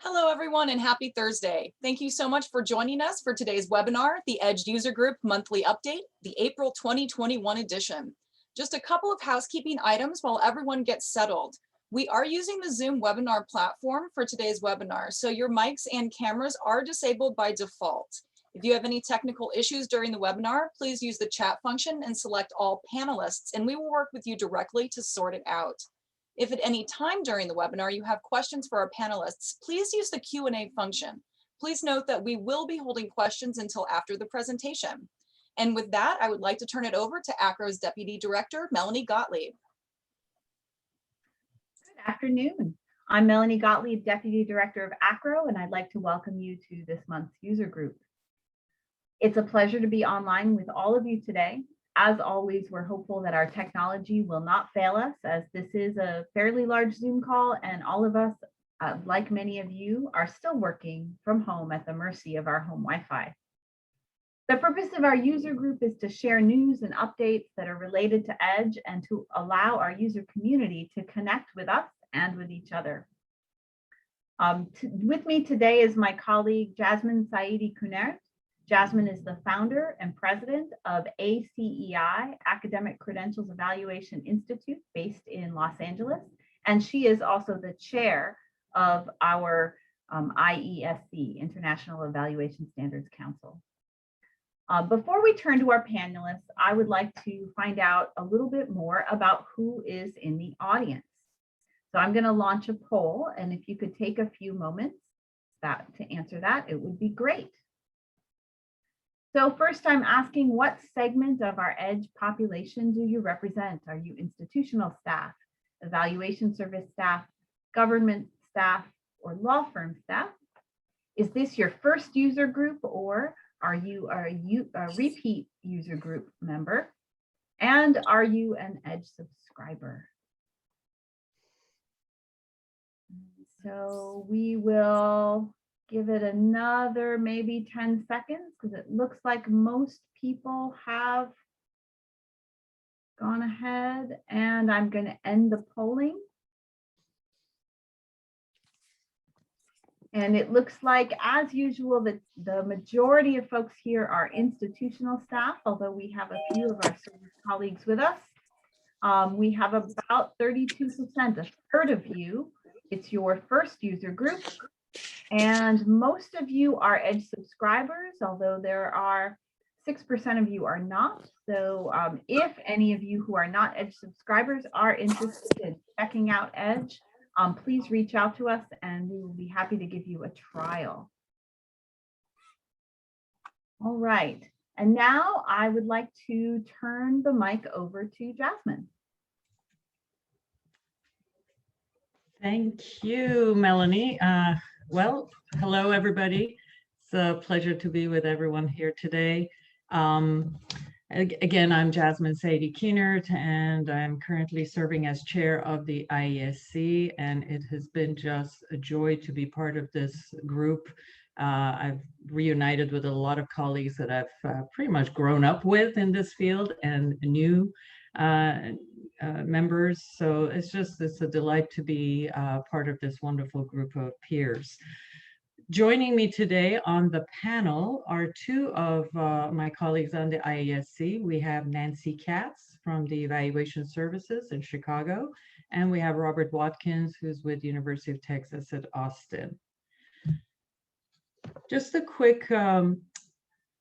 Hello, everyone, and happy Thursday. Thank you so much for joining us for today's webinar, the EDGE User Group Monthly Update, the April 2021 edition. Just a couple of housekeeping items while everyone gets settled. We are using the Zoom webinar platform for today's webinar, so your mics and cameras are disabled by default. If you have any technical issues during the webinar, please use the chat function and select all panelists, and we will work with you directly to sort it out. If at any time during the webinar you have questions for our panelists, please use the Q&A function. Please note that we will be holding questions until after the presentation. And with that, I would like to turn it over to ACRO's Deputy Director, Melanie Gottlieb. Good afternoon. I'm Melanie Gottlieb, Deputy Director of ACRO, and I'd like to welcome you to this month's user group. It's a pleasure to be online with all of you today. As always, we're hopeful that our technology will not fail us, as this is a fairly large Zoom call and all of us, like many of you, are still working from home at the mercy of our home Wi-Fi. The purpose of our user group is to share news and updates that are related to EDGE and to allow our user community to connect with us and with each other. With me today is my colleague, Jasmine Saidi Kunert. Jasmine is the founder and president of ACEI, Academic Credentials Evaluation Institute, based in Los Angeles, and she is also the chair of our IESC, International Evaluation Standards Council. Before we turn to our panelists, I would like to find out a little bit more about who is in the audience. So I'm going to launch a poll, and if you could take a few moments to answer that, it would be great. So first, I'm asking, what segment of our EDGE population do you represent? Are you institutional staff, evaluation service staff, government staff, or law firm staff? Is this your first user group, or are you a repeat user group member? And are you an EDGE subscriber? So we will give it another maybe 10 seconds, because it looks like most people have gone ahead, and I'm going to end the polling. And it looks like, as usual, that the majority of folks here are institutional staff, although we have a few of our service colleagues with us. We have about 32%, a third of you. It's your first user group. And most of you are EDGE subscribers, although there are 6% of you are not. So if any of you who are not EDGE subscribers are interested in checking out EDGE, please reach out to us and we will be happy to give you a trial. All right. And now I would like to turn the mic over to Jasmine. Thank you, Melanie. Well, hello, everybody. It's a pleasure to be with everyone here today. Again, I'm Jasmine Saidi Kunert, and I'm currently serving as chair of the IESC, and it has been just a joy to be part of this group. I've reunited with a lot of colleagues that I've pretty much grown up with in this field, and new members. So it's a delight to be part of this wonderful group of peers. Joining me today on the panel are two of my colleagues on the IESC. We have Nancy Katz from the Evaluation Services in Chicago, and we have Robert Watkins, who's with the University of Texas at Austin. Just a quick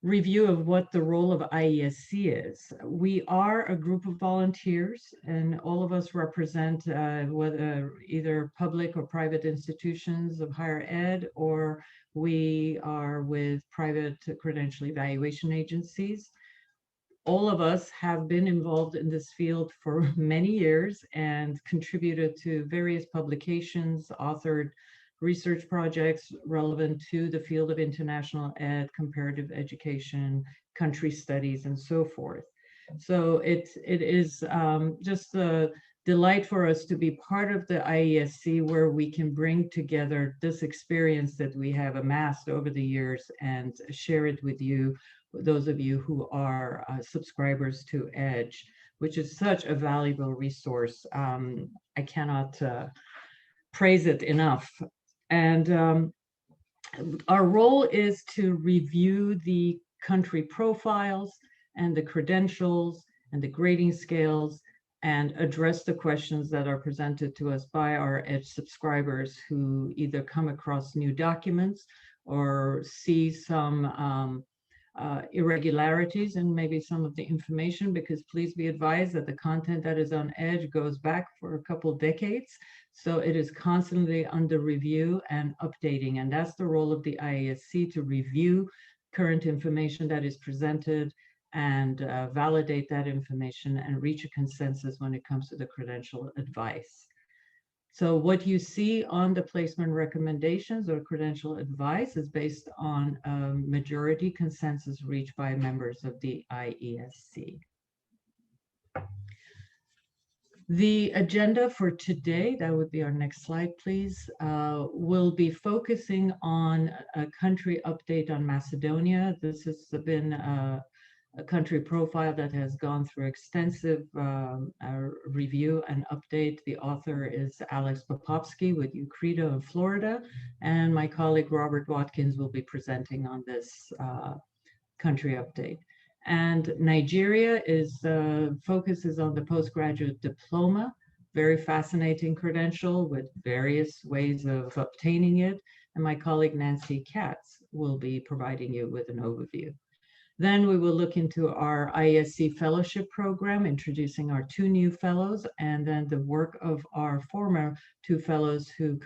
review of what the role of IESC is. We are a group of volunteers, and all of us represent whether either public or private institutions of higher ed, or we are with private credential evaluation agencies. All of us have been involved in this field for many years and contributed to various publications, authored research projects relevant to the field of international ed, comparative education, country studies, and so forth. So it is just a delight for us to be part of the IESC, where we can bring together this experience that we have amassed over the years and share it with you, those of you who are subscribers to EDGE, which is such a valuable resource. I cannot praise it enough. And our role is to review the country profiles and the credentials and the grading scales and address the questions that are presented to us by our EDGE subscribers who either come across new documents or see some irregularities in maybe some of the information, because please be advised that the content that is on EDGE goes back for a couple decades. So it is constantly under review and updating, and that's the role of the IESC, to review current information that is presented and validate that information and reach a consensus when it comes to the credential advice. So what you see on the placement recommendations or credential advice is based on a majority consensus reached by members of the IESC. The agenda for today, that would be our next slide, please, will be focusing on a country update on Macedonia. This has been a country profile that has gone through extensive review and update. The author is Alex Popovsky with UCredo in Florida, and my colleague Robert Watkins will be presenting on this country update. And Nigeria focuses on the Postgraduate Diploma, very fascinating credential with various ways of obtaining it. And my colleague Nancy Katz will be providing you with an overview. Then we will look into our IESC fellowship program, introducing our 2 new fellows, and then the work of our former 2 fellows who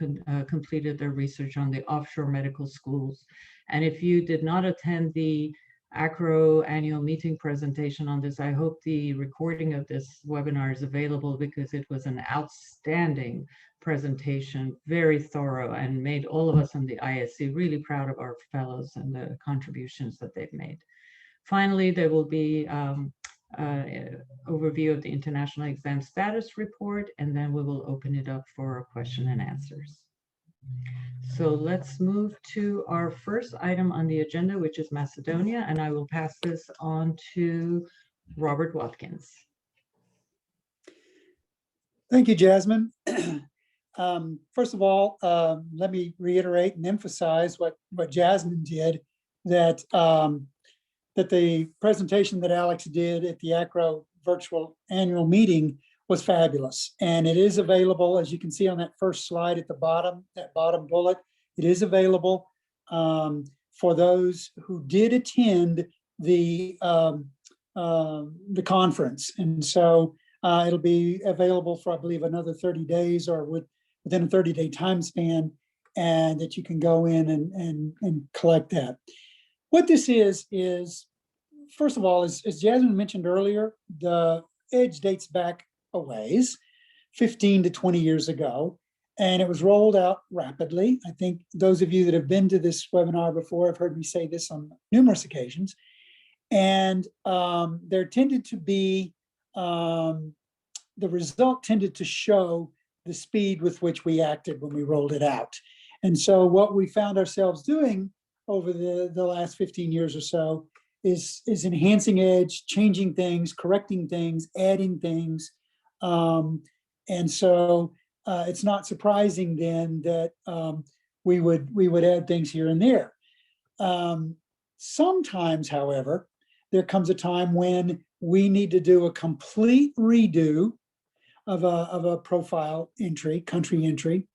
completed their research on the offshore medical schools. And if you did not attend the ACRO annual meeting presentation on this, I hope the recording of this webinar is available, because it was an outstanding presentation, very thorough, and made all of us in the IESC really proud of our fellows and the contributions that they've made. Finally, there will be an overview of the International Exam Status Report, and then we will open it up for question and answers. So let's move to our first item on the agenda, which is Macedonia, and I will pass this on to Robert Watkins. Thank you, Jasmine. First of all, let me reiterate and emphasize what Jasmine did, that that the presentation that Alex did at the ACRO virtual annual meeting was fabulous. And it is available, as you can see on that first slide at the bottom, that bottom bullet, it is available for those who did attend the conference. And so it'll be available for, I believe, another 30 days or within a 30-day time span, and that you can go in and collect that. What this is first of all, as Jasmine mentioned earlier, the EDGE dates back a ways, 15 to 20 years ago, and it was rolled out rapidly. I think those of you that have been to this webinar before have heard me say this on numerous occasions. And there tended to be, the result tended to show the speed with which we acted when we rolled it out. And so what we found ourselves doing over the last 15 years or so is enhancing EDGE, changing things, correcting things, adding things. And so it's not surprising then that we would add things here and there. Sometimes, however, there comes a time when we need to do a complete redo of a profile entry, country entry,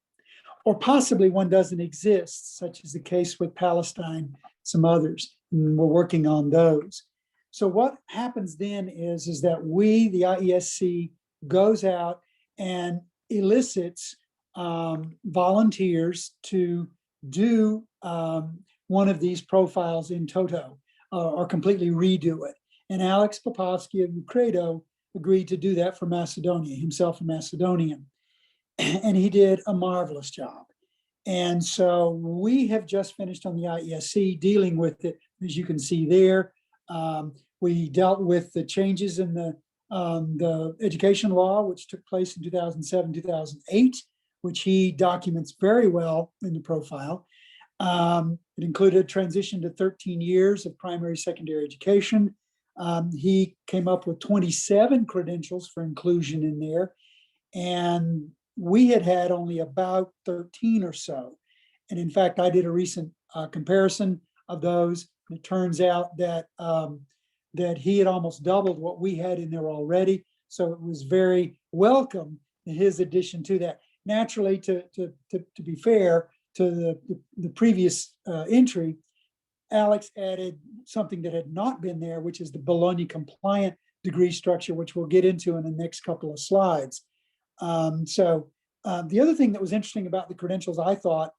or possibly one doesn't exist, such as the case with Palestine, some others, and we're working on those. So what happens then is that we, the IESC, goes out and elicits volunteers to do one of these profiles in toto, or completely redo it. And Alex Popovsky of UCredo agreed to do that for Macedonia, himself a Macedonian. And he did a marvelous job. And so we have just finished on the IESC dealing with it, as you can see there. We dealt with the changes in the education law, which took place in 2007, 2008, which he documents very well in the profile. It included transition to 13 years of primary, secondary education. He came up with 27 credentials for inclusion in there. And we had only about 13 or so. And in fact, I did a recent comparison of those. And it turns out that that he had almost doubled what we had in there already. So it was very welcome, his addition to that. Naturally, to be fair to the previous entry, Alex added something that had not been there, which is the Bologna compliant degree structure, which we'll get into in the next couple of slides. The other thing that was interesting about the credentials, I thought,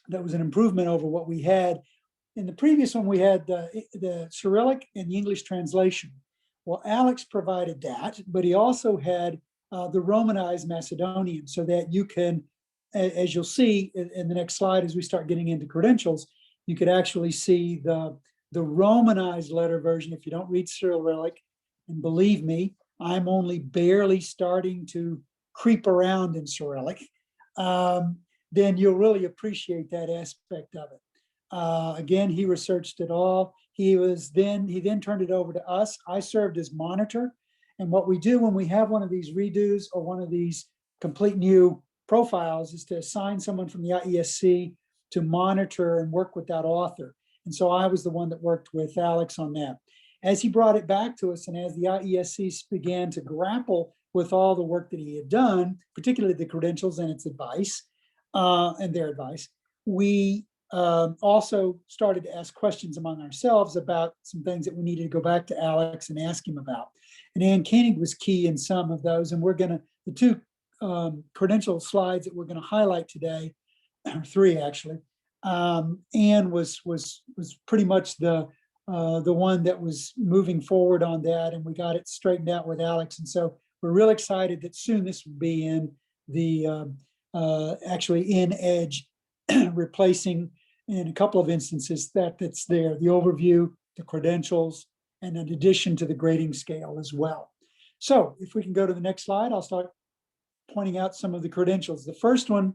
that was an improvement over what we had. In the previous one, we had the Cyrillic and the English translation. Well, Alex provided that, but he also had the Romanized Macedonian, so that you can, as you'll see in the next slide, as we start getting into credentials, you could actually see the Romanized letter version if you don't read Cyrillic. And believe me, I'm only barely starting to creep around in Cyrillic. Then you'll really appreciate that aspect of it. Again, he researched it all. He then turned it over to us. I served as monitor. And what we do when we have one of these redos or one of these complete new profiles is to assign someone from the IESC to monitor and work with that author. And so I was the one that worked with Alex on that. As he brought it back to us and as the IESC began to grapple with all the work that he had done, particularly the credentials and its advice, and their advice, we also started to ask questions among ourselves about some things that we needed to go back to Alex and ask him about. And Ann Koenig was key in some of those. And the two credential slides that we're going to highlight today, or three actually, Ann was pretty much the one that was moving forward on that, and we got it straightened out with Alex. And so we're real excited that soon this will be in the actually in Edge, replacing in a couple of instances that's there, the overview, the credentials, and in addition to the grading scale as well. So if we can go to the next slide, I'll start pointing out some of the credentials. The first one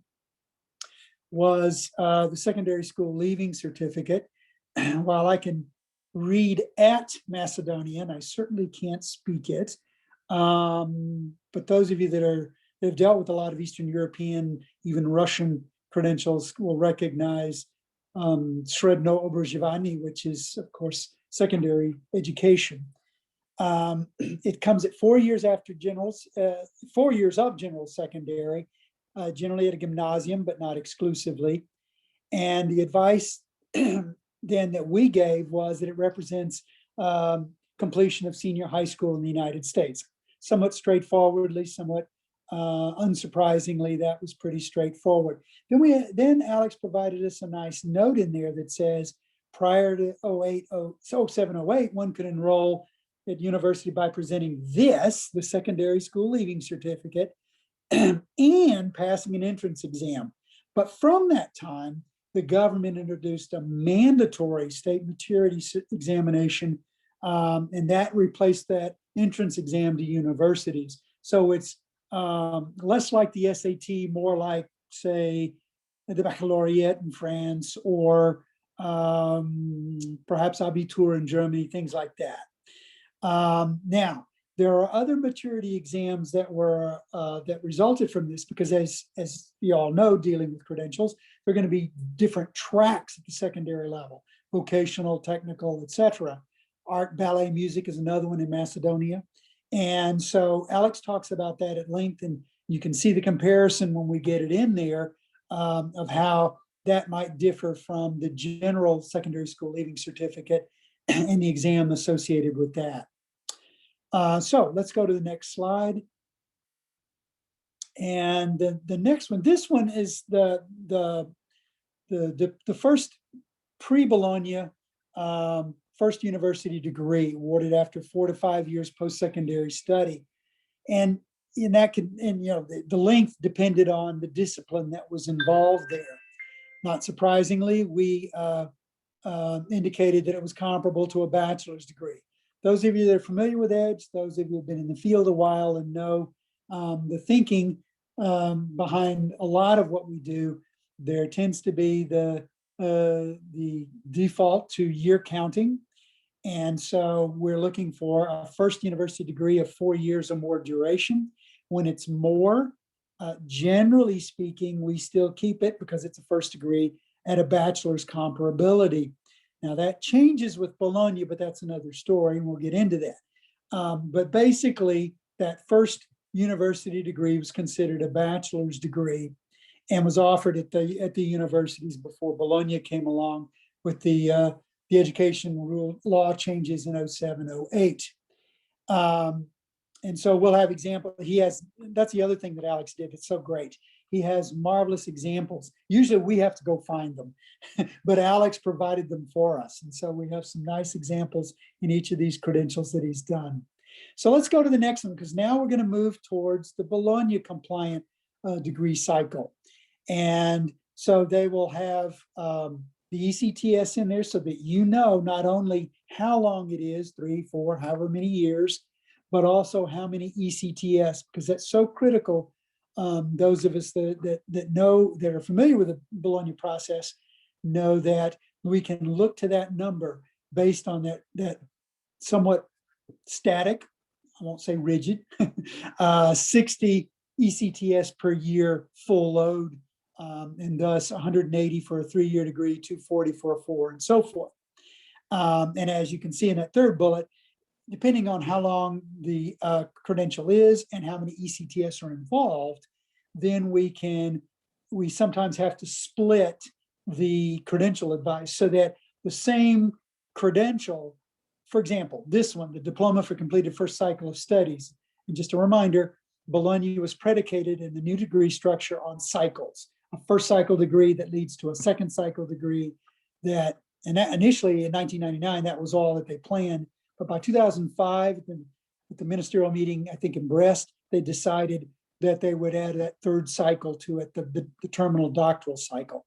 was the secondary school leaving certificate. While I can read at Macedonian, I certainly can't speak it. But those of you that have dealt with a lot of Eastern European, even Russian credentials will recognize Sredno Obrazovание, which is, of course, secondary education. It comes at 4 years after 4 years of general secondary, generally at a gymnasium, but not exclusively. And the advice then that we gave was that it represents completion of senior high school in the United States. Somewhat straightforwardly, somewhat unsurprisingly, that was pretty straightforward. Then Alex provided us a nice note in there that says, prior to 07-08, one could enroll at university by presenting this, the secondary school leaving certificate, and passing an entrance exam. But from that time, the government introduced a mandatory state maturity examination, and that replaced that entrance exam to universities. So it's less like the SAT, more like, say, the baccalaureate in France, or perhaps Abitur in Germany, things like that. Now, there are other maturity exams that were that resulted from this, because as you all know, dealing with credentials, there are going to be different tracks at the secondary level: vocational, technical, etc. Art, ballet, music is another one in Macedonia. And so Alex talks about that at length, and you can see the comparison when we get it in there of how that might differ from the general secondary school leaving certificate and the exam associated with that. So let's go to the next slide. And the next one, this one is the first pre-Bologna first university degree awarded after 4 to 5 years post-secondary study. And in that the length depended on the discipline that was involved there. Not surprisingly, we indicated that it was comparable to a bachelor's degree. Those of you that are familiar with EDGE, those of you who have been in the field a while and know the thinking behind a lot of what we do, there tends to be the default to year counting. And so we're looking for a first university degree of 4 years or more duration. When it's more, Generally speaking, we still keep it because it's a first degree at a bachelor's comparability. Now that changes with Bologna, but that's another story, and we'll get into that. But basically, that first university degree was considered a bachelor's degree and was offered at the universities before Bologna came along with the education rule law changes in 07, 08. And so we'll have examples. That's the other thing that Alex did. It's so great. He has marvelous examples. Usually we have to go find them, but Alex provided them for us. And so we have some nice examples in each of these credentials that he's done. So let's go to the next one, because now we're going to move towards the Bologna compliant degree cycle. And so they will have the ECTS in there so that you know not only how long it is, 3, 4, however many years, but also how many ECTS, because that's so critical. Those of us that know, that are familiar with the Bologna process, know that we can look to that number based on that somewhat static, I won't say rigid, 60 ECTS per year full load, and thus 180 for a 3-year degree, 240 for a 4, and so forth. And as you can see in that third bullet, depending on how long the credential is and how many ECTS are involved, then we sometimes have to split the credential advice so that the same credential, for example, this one, the Diploma for Completed First Cycle of Studies, and just a reminder, Bologna was predicated in the new degree structure on cycles, a first cycle degree that leads to a second cycle degree that initially in 1999, that was all that they planned. But by 2005, at the ministerial meeting, I think in Brest, they decided that they would add that third cycle to it, the terminal doctoral cycle.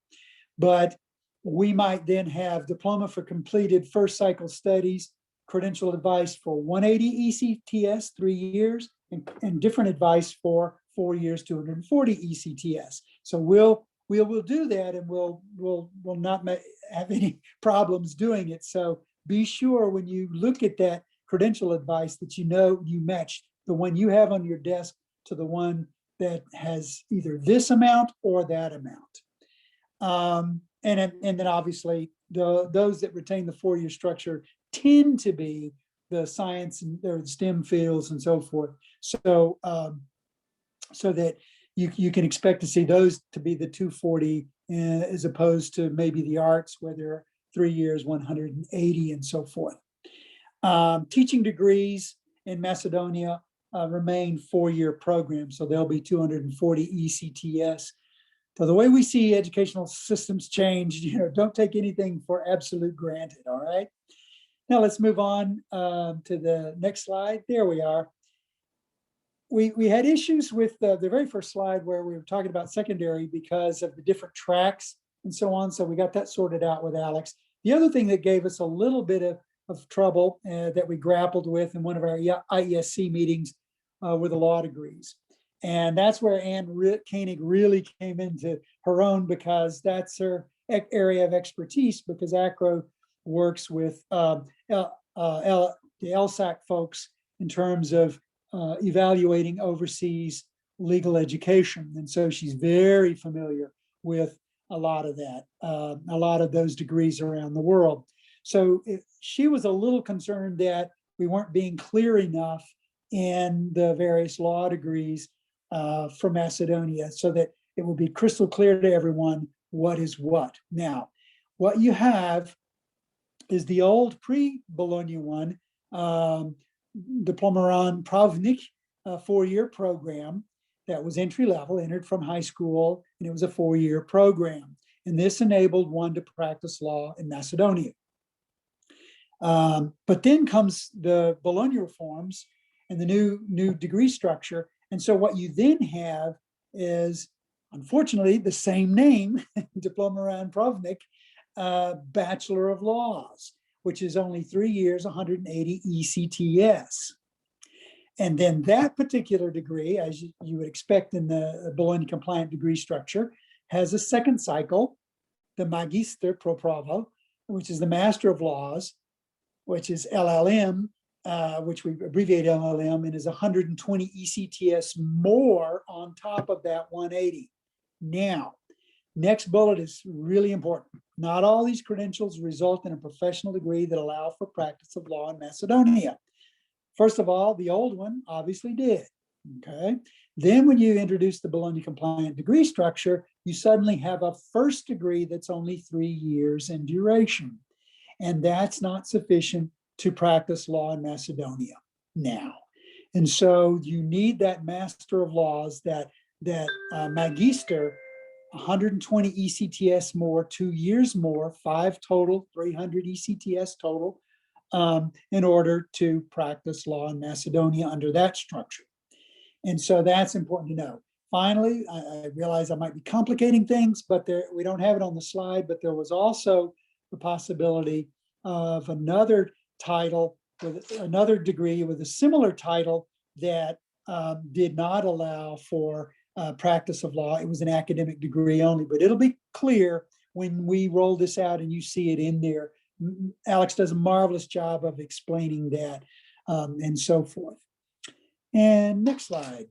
But we might then have Diploma for Completed First Cycle Studies, Credential Advice for 180 ECTS, 3 years, and different advice for 4 years, 240 ECTS. So we'll do that, and we'll not have any problems doing it. So be sure when you look at that credential advice that you know you match the one you have on your desk to the one that has either this amount or that amount. And then obviously those that retain the 4-year structure tend to be the science and the STEM fields and so forth. So so that you can expect to see those to be the 240 as opposed to maybe the arts where they're 3 years, 180 and so forth. Teaching degrees in Macedonia remain 4-year programs, so there'll be 240 ECTS. So the way we see educational systems change, don't take anything for absolute granted, all right? Now let's move on to the next slide. There we are. We had issues with the very first slide where we were talking about secondary because of the different tracks and so on. So we got that sorted out with Alex. The other thing that gave us a little bit of trouble that we grappled with in one of our IESC meetings were the law degrees. And that's where Ann Koenig really came into her own, because that's her area of expertise, because ACRO works with the LSAC folks in terms of evaluating overseas legal education. And so she's very familiar with a lot of that, a lot of those degrees around the world. So she was a little concerned that we weren't being clear enough in the various law degrees for Macedonia, so that it will be crystal clear to everyone what is what. Now, what you have is the old pre-Bologna one, Diploma Pravnik, 4-year program that was entry level, entered from high school, and it was a 4-year program. And this enabled one to practice law in Macedonia. But then comes the Bologna reforms and the new degree structure. And so what you then have is, unfortunately, the same name, Diploma Pravnik, Bachelor of Laws, which is only 3 years, 180 ECTS. And then that particular degree, as you would expect in the Bologna compliant degree structure, has a second cycle, the Magister pro Pravo, which is the Master of Laws, which is LLM, which we abbreviate LLM, and is 120 ECTS more on top of that 180. Now, next bullet is really important. Not all these credentials result in a professional degree that allow for practice of law in Macedonia. First of all, the old one obviously did, okay? Then when you introduce the Bologna compliant degree structure, you suddenly have a first degree that's only 3 years in duration. And that's not sufficient to practice law in Macedonia now. And so you need that Master of Laws, that Magister, 120 ECTS more, 2 years more, 5 total, 300 ECTS total, in order to practice law in Macedonia under that structure. And so that's important to know. Finally, I realize I might be complicating things, but we don't have it on the slide, but there was also the possibility of another title, with another degree with a similar title that did not allow for practice of law. It was an academic degree only, but it'll be clear when we roll this out and you see it in there. Alex does a marvelous job of explaining that and so forth. And next slide.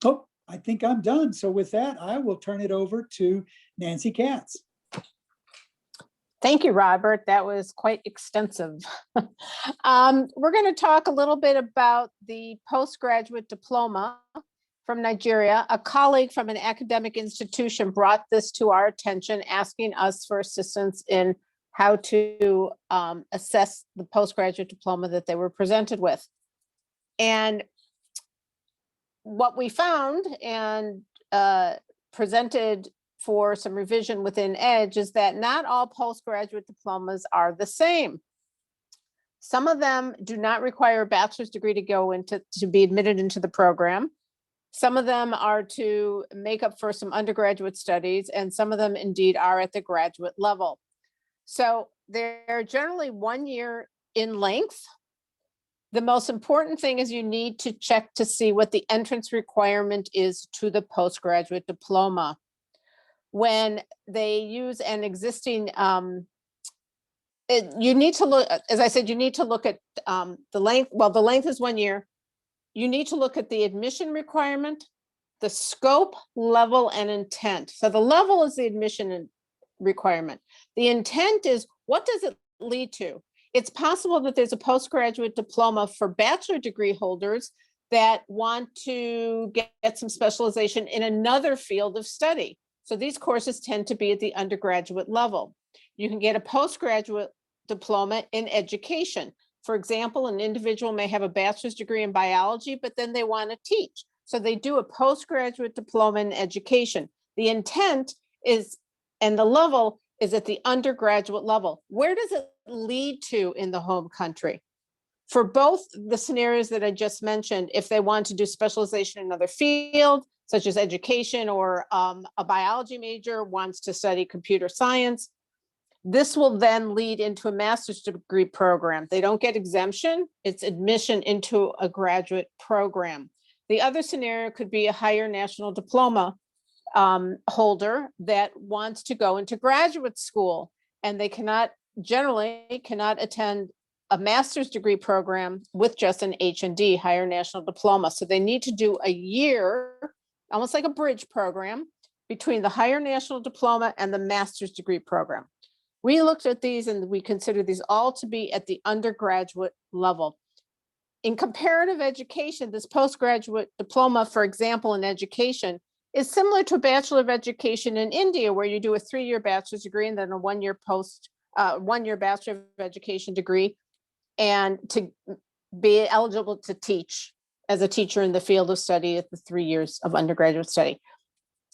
Oh, I think I'm done. So with that, I will turn it over to Nancy Katz. Thank you, Robert. That was quite extensive. We're going to talk a little bit about the postgraduate diploma from Nigeria. A colleague from an academic institution brought this to our attention, asking us for assistance in how to assess the postgraduate diploma that they were presented with. And what we found and presented for some revision within EDGE is that not all postgraduate diplomas are the same. Some of them do not require a bachelor's degree to be admitted into the program. Some of them are to make up for some undergraduate studies, and some of them indeed are at the graduate level. So they're generally 1 year in length. The most important thing is you need to check to see what the entrance requirement is to the postgraduate diploma. When they use an existing, you need to look, as I said, you need to look at the length. Well, the length is 1 year. You need to look at the admission requirement, the scope, level, and intent. So the level is the admission requirement. The intent is, what does it lead to? It's possible that there's a postgraduate diploma for bachelor degree holders that want to get some specialization in another field of study. So these courses tend to be at the undergraduate level. You can get a postgraduate diploma in education. For example, an individual may have a bachelor's degree in biology, but then they want to teach. So they do a postgraduate diploma in education. The intent is, and the level is at the undergraduate level. Where does it lead to in the home country? For both the scenarios that I just mentioned, if they want to do specialization in another field, such as education, or a biology major wants to study computer science, this will then lead into a master's degree program. They don't get exemption, it's admission into a graduate program. The other scenario could be a higher national diploma holder that wants to go into graduate school, and they generally cannot attend a master's degree program with just an H&D, higher national diploma. So they need to do a year, almost like a bridge program, between the higher national diploma and the master's degree program. We looked at these and we consider these all to be at the undergraduate level. In comparative education, this postgraduate diploma, for example, in education, is similar to a Bachelor of Education in India, where you do a 3-year bachelor's degree and then a 1-year Bachelor of Education degree, and to be eligible to teach as a teacher in the field of study at the 3 years of undergraduate study.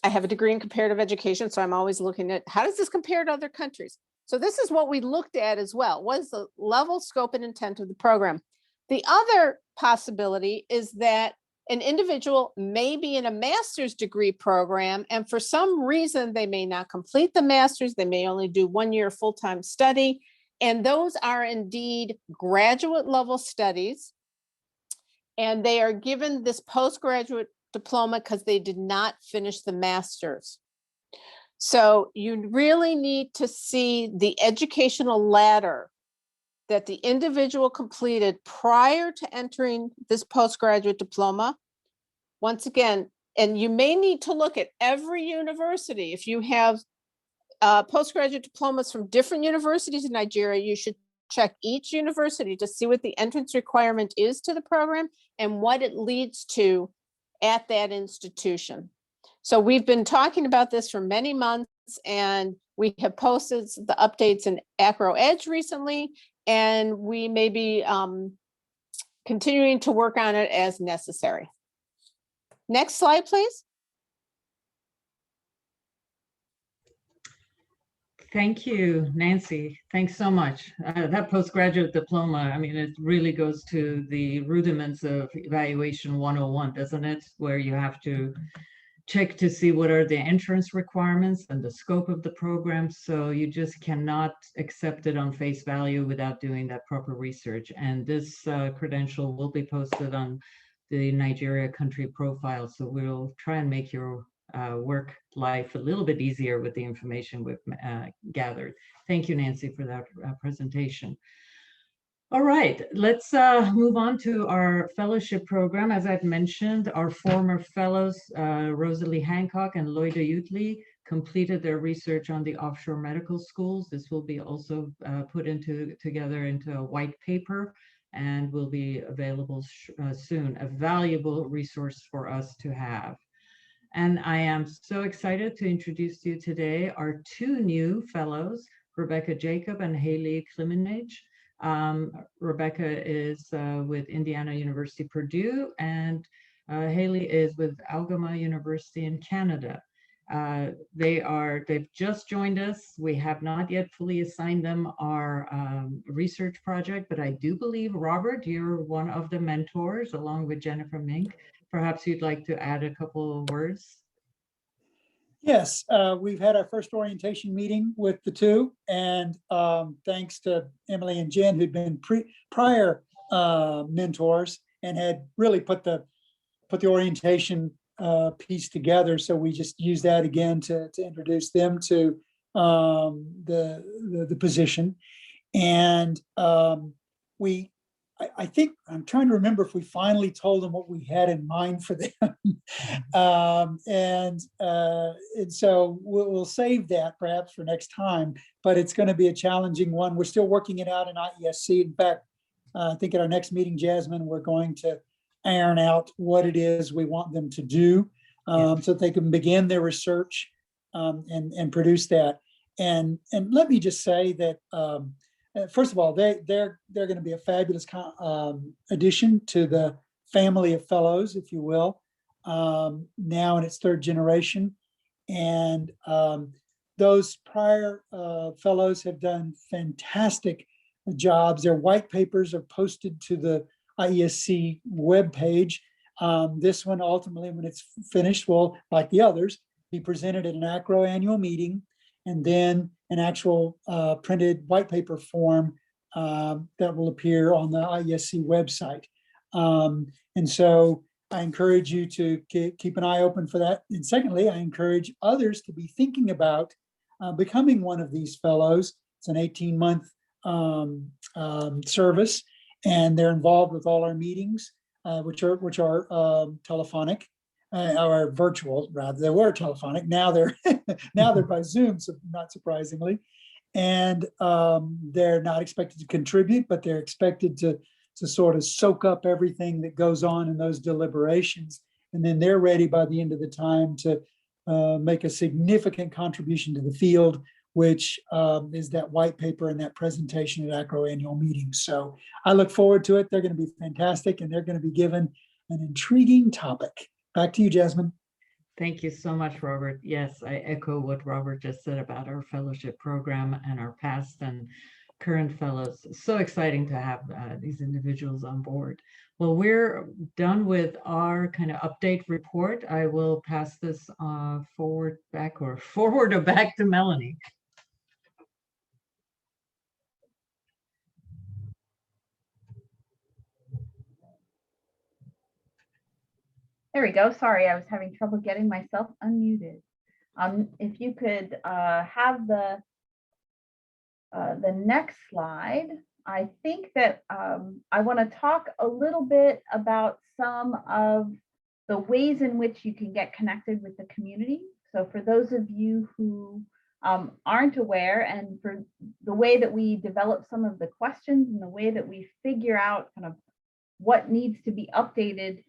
I have a degree in comparative education, so I'm always looking at how does this compare to other countries? So this is what we looked at as well. What is the level, scope, and intent of the program? The other possibility is that an individual may be in a master's degree program, and for some reason, they may not complete the master's. They may only do 1 year full-time study. And those are indeed graduate level studies. And they are given this postgraduate diploma because they did not finish the master's. So you really need to see the educational ladder that the individual completed prior to entering this postgraduate diploma. Once again, and you may need to look at every university. If you have postgraduate diplomas from different universities in Nigeria, you should check each university to see what the entrance requirement is to the program and what it leads to at that institution. So we've been talking about this for many months, and we have posted the updates in Acro Edge recently, and we may be continuing to work on it as necessary. Next slide, please. Thank you, Nancy. Thanks so much. That postgraduate diploma, I mean, it really goes to the rudiments of evaluation 101, doesn't it? Where you have to check to see what are the entrance requirements and the scope of the program. So you just cannot accept it on face value without doing that proper research. And this credential will be posted on the Nigeria country profile. So we'll try and make your work life a little bit easier with the information we've gathered. Thank you, Nancy, for that presentation. All right, let's move on to our fellowship program. As I've mentioned, our former fellows, Rosalie Hancock and Loida Utley, completed their research on the offshore medical schools. This will be also put together into a white paper and will be available soon, a valuable resource for us to have. And I am so excited to introduce to you today our two new fellows, Rebecca Jacob and Haley Klimenage. Rebecca is with Indiana University, Purdue, and Haley is with Algoma University in Canada. They've just joined us. We have not yet fully assigned them our research project, but I do believe, Robert, you're one of the mentors along with Jennifer Mink. Perhaps you'd like to add a couple of words. Yes, we've had our first orientation meeting with the two, and thanks to Emily and Jen, who'd been prior mentors and had really put the orientation piece together. So we just use that again to introduce them to the position. And I think I'm trying to remember if we finally told them what we had in mind for them. And so we'll save that perhaps for next time, but it's going to be a challenging one. We're still working it out in IESC. In fact, I think at our next meeting, Jasmine, we're going to iron out what it is we want them to do so that they can begin their research and produce that. And let me just say that first of all, they're going to be a fabulous addition to the family of fellows, if you will, now in its third generation. And those prior fellows have done fantastic jobs. Their white papers are posted to the IESC webpage. This one, ultimately, when it's finished, will, like the others, be presented at an ACRO annual meeting, and then an actual printed white paper form that will appear on the IESC website. And so I encourage you to keep an eye open for that. And secondly, I encourage others to be thinking about becoming one of these fellows. It's an 18-month service, and they're involved with all our meetings, which are telephonic. Or virtual, rather. They were telephonic. Now they're by Zoom, so not surprisingly. And they're not expected to contribute, but they're expected to sort of soak up everything that goes on in those deliberations. And then they're ready by the end of the time to make a significant contribution to the field, which is that white paper and that presentation at ACRO annual meetings. So I look forward to it. They're going to be fantastic, and they're going to be given an intriguing topic. Back to you, Jasmine. Thank you so much, Robert. Yes, I echo what Robert just said about our fellowship program and our past and current fellows. So exciting to have these individuals on board. Well, we're done with our kind of update report. I will pass this forward or back to Melanie. There we go. Sorry, I was having trouble getting myself unmuted. If you could have the next slide, I think that I want to talk a little bit about some of the ways in which you can get connected with the community. So for those of you who aren't aware, and for the way that we develop some of the questions and the way that we figure out kind of what needs to be updated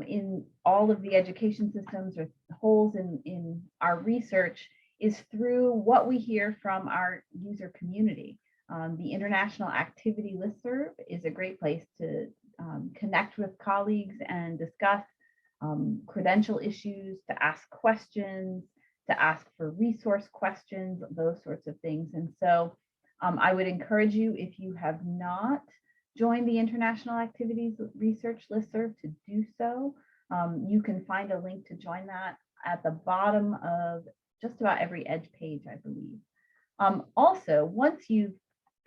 in all of the education systems or holes in our research is through what we hear from our user community. The International Activity Listserv is a great place to connect with colleagues and discuss credential issues, to ask questions, to ask for resource questions, those sorts of things. And so I would encourage you, if you have not joined the International Activities Research Listserv, to do so. You can find a link to join that at the bottom of just about every EDGE page, I believe. Also, once you've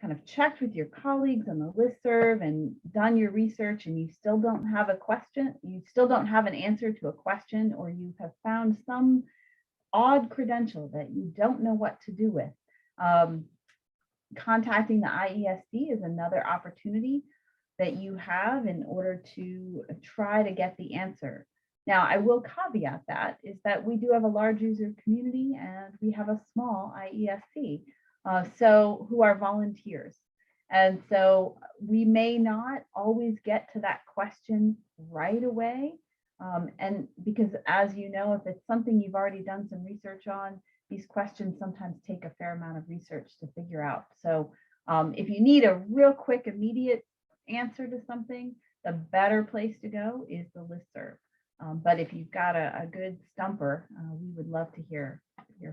kind of checked with your colleagues on the listserv and done your research and you still don't have a question, you still don't have an answer to a question, or you have found some odd credential that you don't know what to do with, contacting the IESC is another opportunity that you have in order to try to get the answer. Now, I will caveat that is that we do have a large user community and we have a small IESC, so who are volunteers. And so we may not always get to that question right away. And because, as you know, if it's something you've already done some research on, these questions sometimes take a fair amount of research to figure out. So if you need a real quick, immediate answer to something, the better place to go is the listserv. But if you've got a good stumper, we would love to hear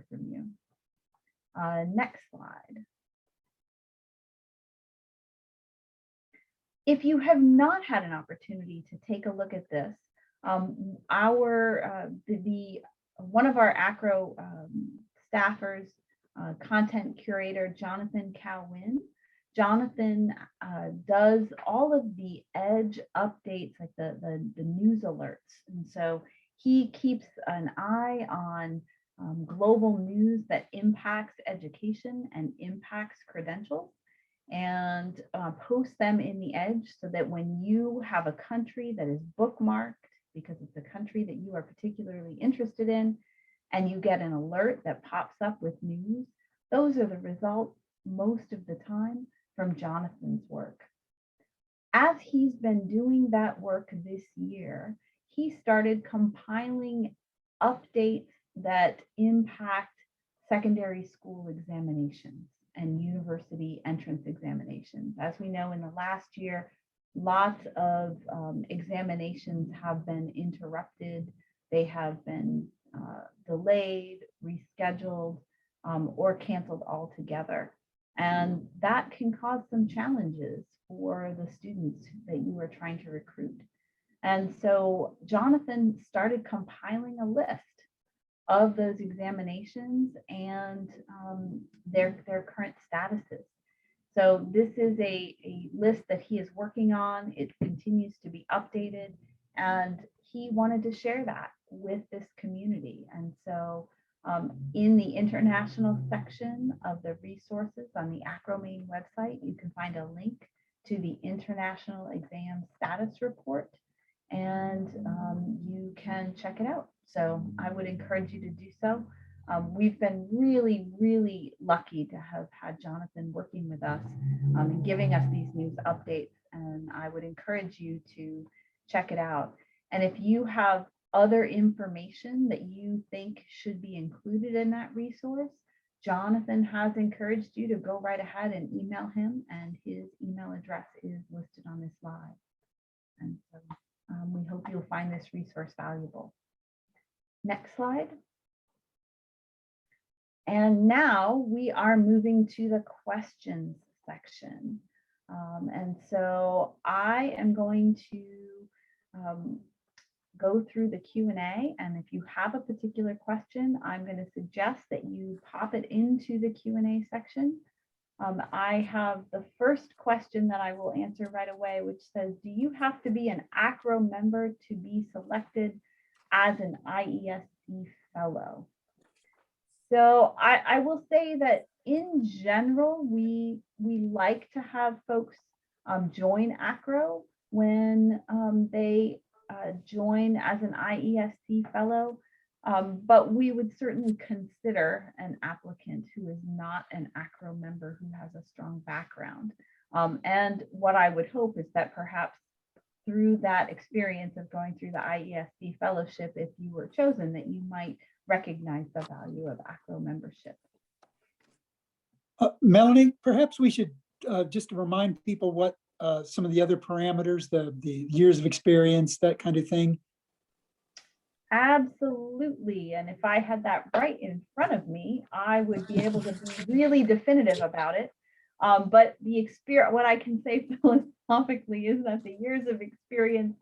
from you. Next slide. If you have not had an opportunity to take a look at this, one of our ACRO staffers, content curator, Jonathan Cowin. Jonathan does all of the EDGE updates, like the news alerts. And so he keeps an eye on global news that impacts education and impacts credentials, and post them in the EDGE so that when you have a country that is bookmarked because it's a country that you are particularly interested in, and you get an alert that pops up with news, those are the results most of the time from Jonathan's work. As he's been doing that work this year, he started compiling updates that impact secondary school examinations and university entrance examinations. As we know, in the last year, lots of examinations have been interrupted. They have been delayed, rescheduled, or canceled altogether. And that can cause some challenges for the students that you are trying to recruit. And so Jonathan started compiling a list of those examinations and their current statuses. So this is a list that he is working on. It continues to be updated, and he wanted to share that with this community. And so in the international section of the resources on the ACRO main website, you can find a link to the International Exam Status Report, and you can check it out. So I would encourage you to do so. We've been really, really lucky to have had Jonathan working with us and giving us these news updates, and I would encourage you to check it out. And if you have other information that you think should be included in that resource, Jonathan has encouraged you to go right ahead and email him, and his email address is listed on this slide. And so we hope you'll find this resource valuable. Next slide. And now we are moving to the questions section. And so I am going to go through the Q&A, and if you have a particular question, I'm going to suggest that you pop it into the Q&A section. I have the first question that I will answer right away, which says, do you have to be an ACRO member to be selected as an IESC fellow? So I will say that in general, we like to have folks join ACRO when they join as an IESC fellow. But we would certainly consider an applicant who is not an ACRO member who has a strong background. And what I would hope is that perhaps through that experience of going through the IESC fellowship, if you were chosen, that you might recognize the value of ACRO membership. Melanie, perhaps we should just to remind people what some of the other parameters, the years of experience, that kind of thing. Absolutely. And if I had that right in front of me, I would be able to be really definitive about it. But the experience, what I can say philosophically is that the years of experience,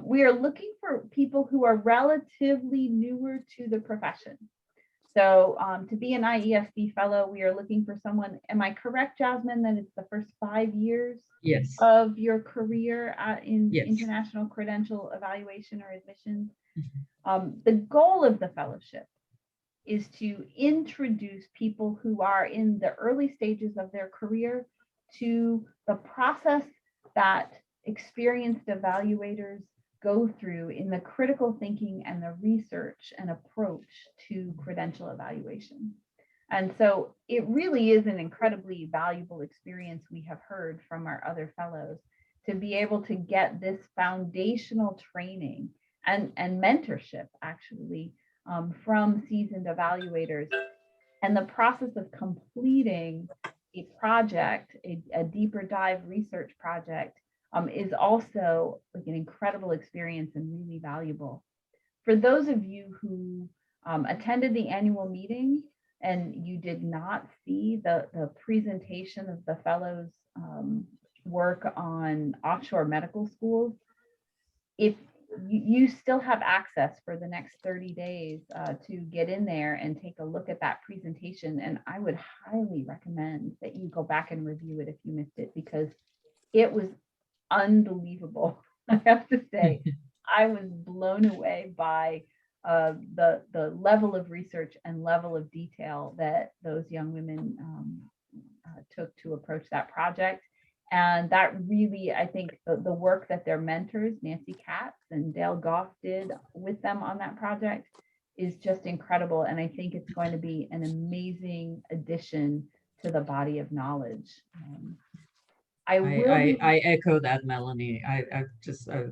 we are looking for people who are relatively newer to the profession. So to be an IESC fellow, we are looking for someone, am I correct, Jasmine, that it's the first 5 years Yes. of your career in Yes. international credential evaluation or admissions? Mhm. The goal of the fellowship is to introduce people who are in the early stages of their career to the process that experienced evaluators go through in the critical thinking and the research and approach to credential evaluation. And so it really is an incredibly valuable experience, we have heard from our other fellows, to be able to get this foundational training and mentorship actually from seasoned evaluators. And the process of completing a project, a deeper dive research project, is also like an incredible experience and really valuable. For those of you who attended the annual meeting and you did not see the presentation of the fellows' work on offshore medical schools, if you still have access for the next 30 days to get in there and take a look at that presentation. And I would highly recommend that you go back and review it if you missed it, because it was unbelievable. I have to say, I was blown away by the level of research and level of detail that those young women took to approach that project. And that really, I think the work that their mentors, Nancy Katz and Dale Goff, did with them on that project is just incredible. And I think it's going to be an amazing addition to the body of knowledge. I echo that, Melanie.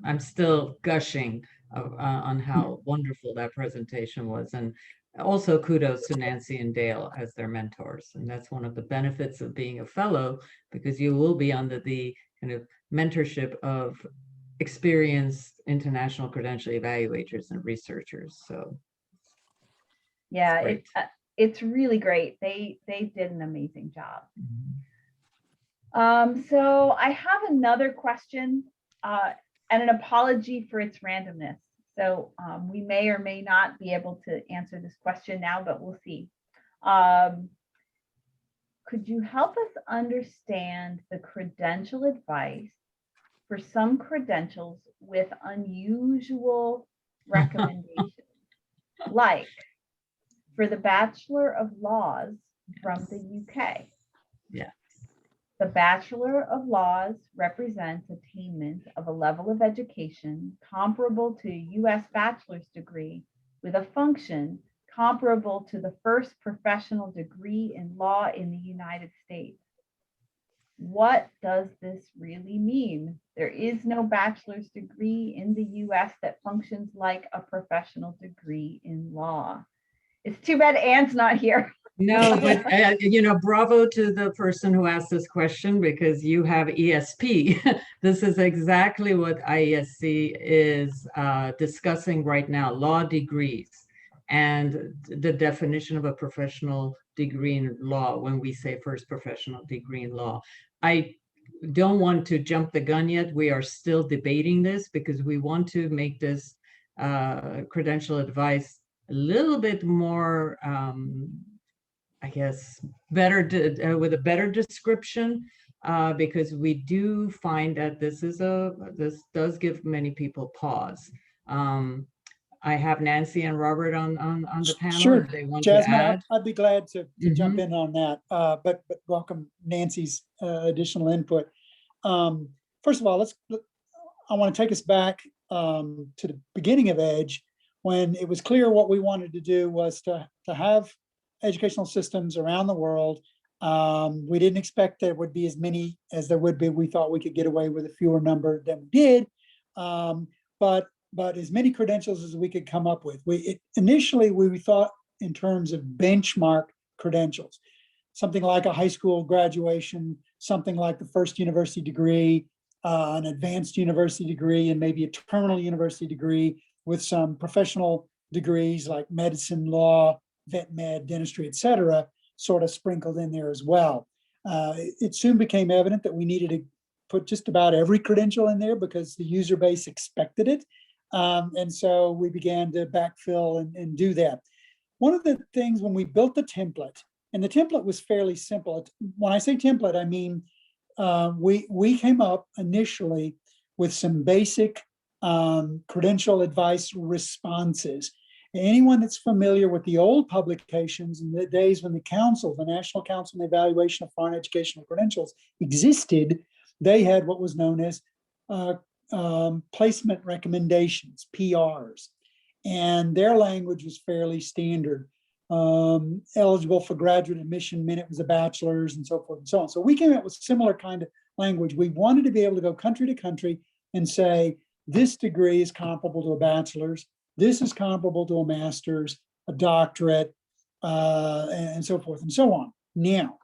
I'm still gushing on how wonderful that presentation was. And also kudos to Nancy and Dale as their mentors. And that's one of the benefits of being a fellow, because you will be under the kind of mentorship of experienced international credential evaluators and researchers. So yeah, it's really great. They did an amazing job. Mm-hmm. So I have another question and an apology for its randomness. So we may or may not be able to answer this question now, but we'll see. Could you help us understand the credential advice for some credentials with unusual recommendations, like for the Bachelor of Laws from the UK? Yeah. The Bachelor of Laws represents attainment of a level of education comparable to a U.S. bachelor's degree with a function comparable to the first professional degree in law in the United States. What does this really mean? There is no bachelor's degree in the U.S. that functions like a professional degree in law. It's too bad Anne's not here. No, but bravo to the person who asked this question, because you have ESP. This is exactly what IESC is discussing right now, law degrees and the definition of a professional degree in law when we say first professional degree in law. I don't want to jump the gun yet. We are still debating this because we want to make this credential advice a little bit more I guess better with a better description, because we do find that this does give many people pause. I have Nancy and Robert on the panel Sure. if they want to Jasmine, add. I'd be glad to jump Mhm. in on that, but welcome Nancy's additional input. First of all, I want to take us back to the beginning of EDGE, when it was clear what we wanted to do was to have educational systems around the world. We didn't expect there would be as many as there would be. We thought we could get away with a fewer number than we did, but as many credentials as we could come up with. Initially, we thought in terms of benchmark credentials, something like a high school graduation, something like the first university degree, an advanced university degree, and maybe a terminal university degree with some professional degrees like medicine, law, vet med, dentistry, et cetera, sort of sprinkled in there as well. It soon became evident that we needed to put just about every credential in there because the user base expected it. And so we began to backfill and do that. One of the things when we built the template, and the template was fairly simple. When I say template, I mean, we came up initially with some basic credential advice responses. Anyone that's familiar with the old publications in the days when the National Council on the Evaluation of Foreign Educational Credentials existed, they had what was known as placement recommendations, PRs. And their language was fairly standard. Eligible for graduate admission meant it was a bachelor's and so forth and so on. So we came up with similar kind of language. We wanted to be able to go country to country and say, this degree is comparable to a bachelor's, this is comparable to a master's, a doctorate, and so forth and so on. Now,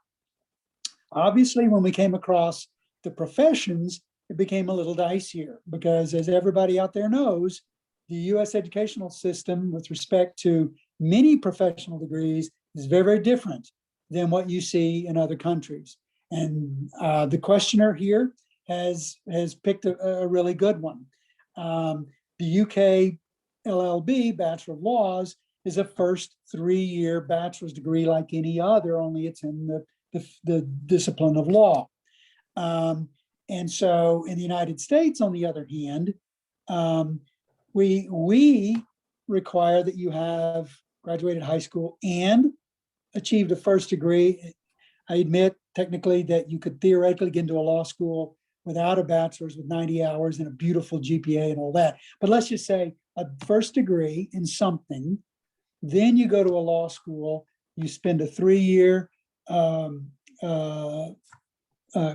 obviously, when we came across the professions, it became a little dicier because, as everybody out there knows, the US educational system with respect to many professional degrees is very, very different than what you see in other countries. And the questioner here has picked a really good one. The UK LLB, Bachelor of Laws, is a first 3-year bachelor's degree like any other, only it's in the discipline of law. And so in the United States, on the other hand, we require that you have graduated high school and achieved a first degree. I admit technically that you could theoretically get into a law school without a bachelor's with 90 hours and a beautiful GPA and all that. But let's just say a first degree in something, then you go to a law school, you spend a 3-year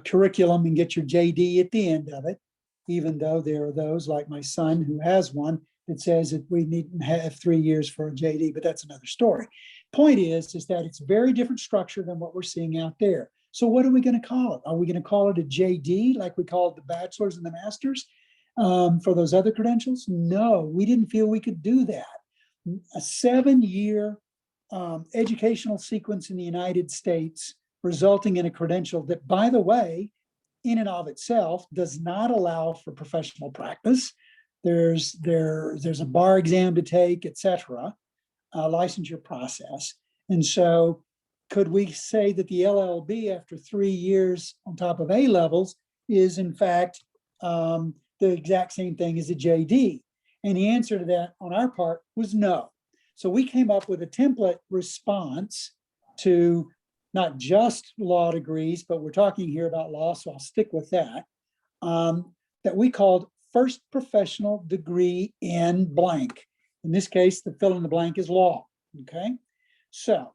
curriculum and get your JD at the end of it, even though there are those like my son who has one that says that we needn't have 3 years for a JD, but that's another story. Point is that it's a very different structure than what we're seeing out there. So what are we going to call it? Are we going to call it a JD like we called the bachelor's and the master's for those other credentials? No, we didn't feel we could do that. A 7-year educational sequence in the United States resulting in a credential that, by the way, in and of itself does not allow for professional practice. There's a bar exam to take, et cetera, licensure process. And so could we say that the LLB after 3 years on top of A levels is in fact the exact same thing as a JD? And the answer to that on our part was no. So we came up with a template response to not just law degrees, but we're talking here about law, so I'll stick with that, that we called first professional degree in blank. In this case, the fill in the blank is law, okay? So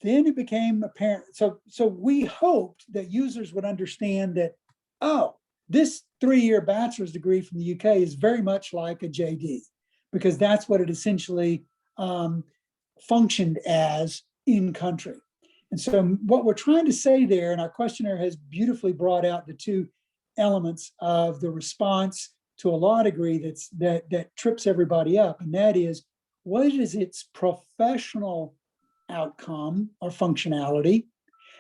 then it became apparent, so we hoped that users would understand that, oh, this 3-year bachelor's degree from the UK is very much like a JD, because that's what it essentially functioned as in country. And so what we're trying to say there, and our questionnaire has beautifully brought out the two elements of the response to a law degree that trips everybody up, and that is, what is its professional outcome or functionality,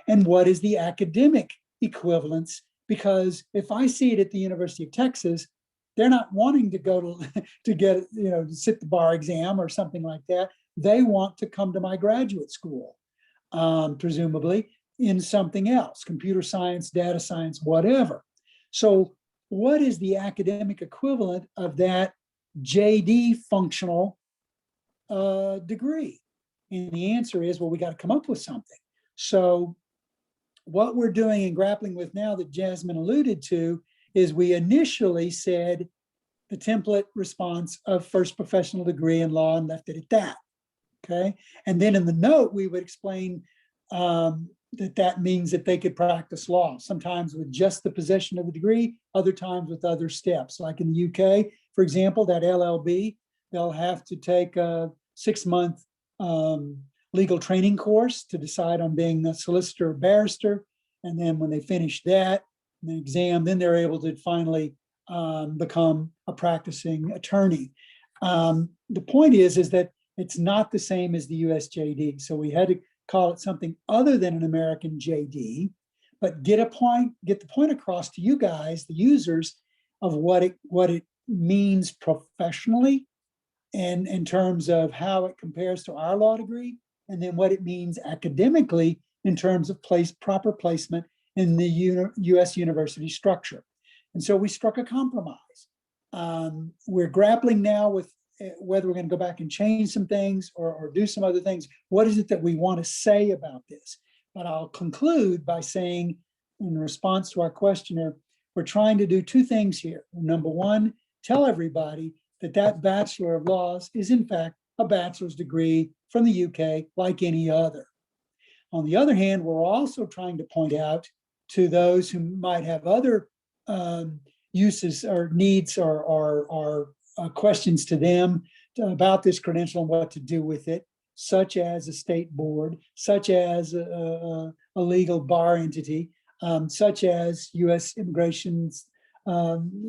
and what is the academic equivalence? Because if I see it at the University of Texas, they're not wanting to go to get, to sit the bar exam or something like that. They want to come to my graduate school, presumably in something else, computer science, data science, whatever. So what is the academic equivalent of that JD functional degree? And the answer is, well, we got to come up with something. So what we're doing and grappling with now that Jasmine alluded to is we initially said the template response of first professional degree in law and left it at that. Okay. And then in the note, we would explain that means that they could practice law, sometimes with just the possession of the degree, other times with other steps. Like in the UK, for example, that LLB, they'll have to take a 6-month legal training course to decide on being a solicitor or barrister. And then when they finish that, the exam, then they're able to finally become a practicing attorney. The point is that it's not the same as the US JD. So we had to call it something other than an American JD, but get the point across to you guys, the users, of what it means professionally and in terms of how it compares to our law degree, and then what it means academically in terms of proper placement in the US university structure. And so we struck a compromise. We're grappling now with whether we're going to go back and change some things or do some other things. What is it that we want to say about this? But I'll conclude by saying, in response to our questioner, we're trying to do 2 things here. Number one, tell everybody that Bachelor of Laws is in fact a bachelor's degree from the UK like any other. On the other hand, we're also trying to point out to those who might have other uses or needs or questions to them about this credential and what to do with it, such as a state board, such as a legal bar entity, such as U.S. Immigration's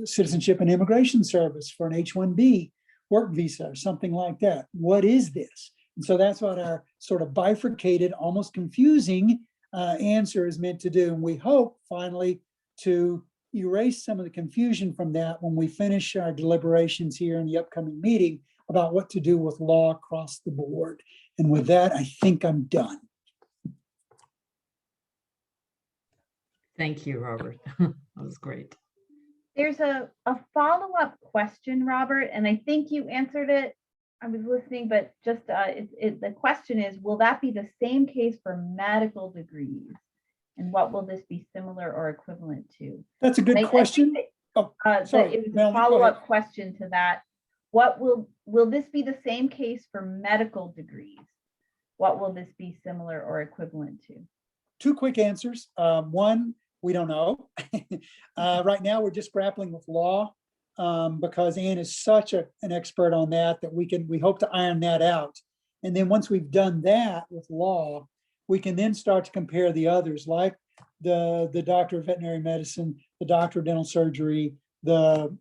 Citizenship and Immigration Service for an H-1B work visa or something like that. What is this? And so that's what our sort of bifurcated, almost confusing answer is meant to do. And we hope finally to erase some of the confusion from that when we finish our deliberations here in the upcoming meeting about what to do with law across the board. And with that, I think I'm done. Thank you, Robert. That was great. There's a follow-up question, Robert, and I think you answered it. I was listening, but just the question is, will that be the same case for medical degrees? And what will this be similar or equivalent to? That's a good question. Sorry, it was a follow-up question to that. What will this be the same case for medical degrees? What will this be similar or equivalent to? 2 quick answers. One, we don't know. Right now, we're just grappling with law because Ann is such an expert on that we hope to iron that out. And then once we've done that with law, we can then start to compare the others, like the doctor of veterinary medicine, the doctor of dental surgery, the